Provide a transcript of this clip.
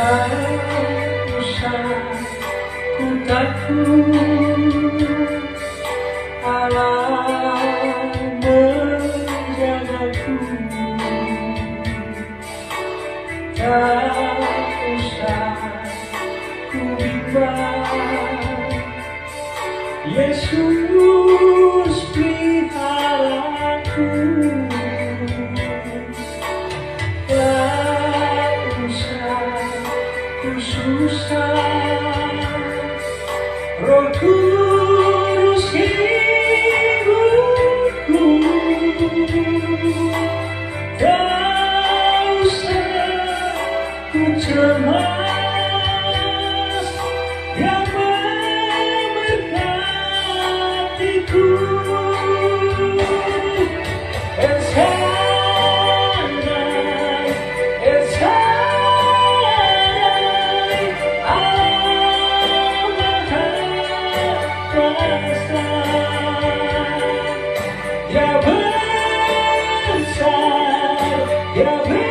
Tak usah ku takut, Allah menjagaku. Tak usah ku bimbang, Yesus peliharaku. Tak usah ku susah, Roh Kudus hidupku. Tak usah ku cemas, yang memberkatiku. It's high, it's high, Allah Maha Kuasa. Ya besar, ya besar.